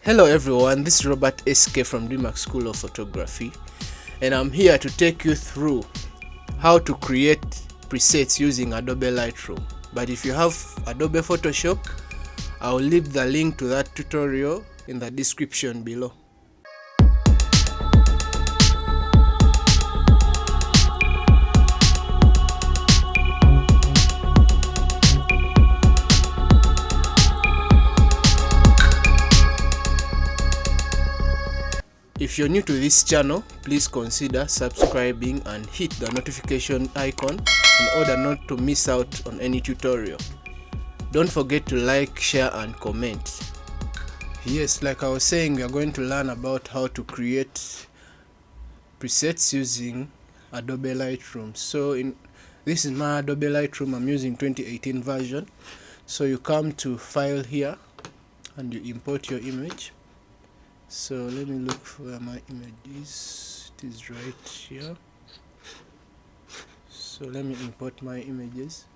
Hello everyone, this is Robert SK from DMAX School of Photography, and I'm here to take you through how to create presets using Adobe Lightroom. But if you have Adobe Photoshop, I'll leave the link to that tutorial in the description below. If you're new to this channel, please consider subscribing and hit the notification icon in order not to miss out on any tutorial. Don't forget to like, share and comment. Yes, like I was saying, we are going to learn about how to create presets using Adobe Lightroom. So this is my Adobe Lightroom. I'm using 2018 version. So you come to File here and you import your image. So let me look for where my image is. It is right here. So let me import my images.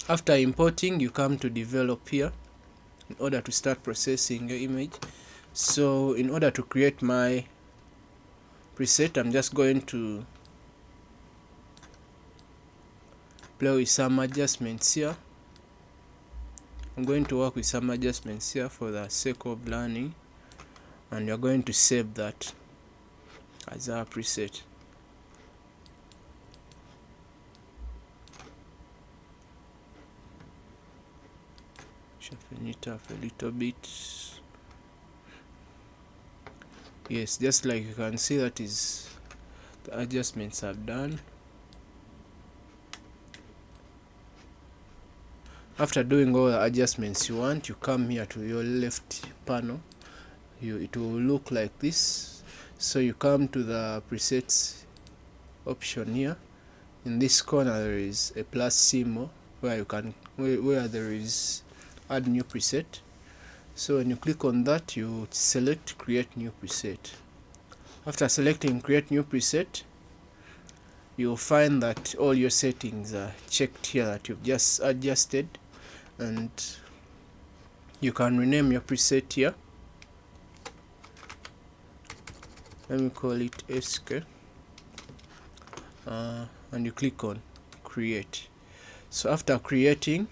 After importing, you come to develop here in order to start processing your image. So in order to create my preset, I'm just going to play with some adjustments here. I'm going to work with some adjustments here for the sake of learning, and you're going to save that as our preset. Sharpen it up a little bit. Yes, just like you can see, that is the adjustments I've done. After doing all the adjustments you want, you come here to your left panel. It will look like this. So you come to the presets option here. In this corner there is a plus symbol where there is add new preset. So when you click on that, you select create new preset. After selecting create new preset, you'll find that all your settings are checked here that you've just adjusted, and you can rename your preset here. Let me call it SK, and you click on create. So after creating,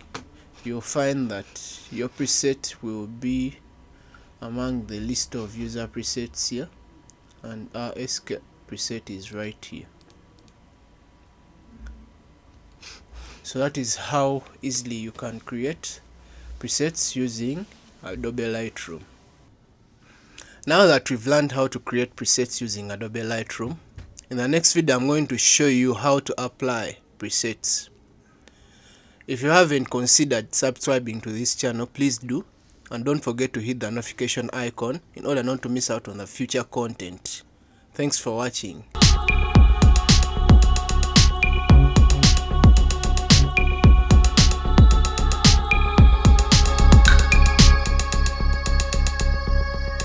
you'll find that your preset will be among the list of user presets here, and our SK preset is right here. So that is how easily you can create presets using Adobe Lightroom. Now that we've learned how to create presets using Adobe Lightroom, in the next video I'm going to show you how to apply presets. If you haven't considered subscribing to this channel, please do, and don't forget to hit the notification icon in order not to miss out on the future content. Thanks for watching.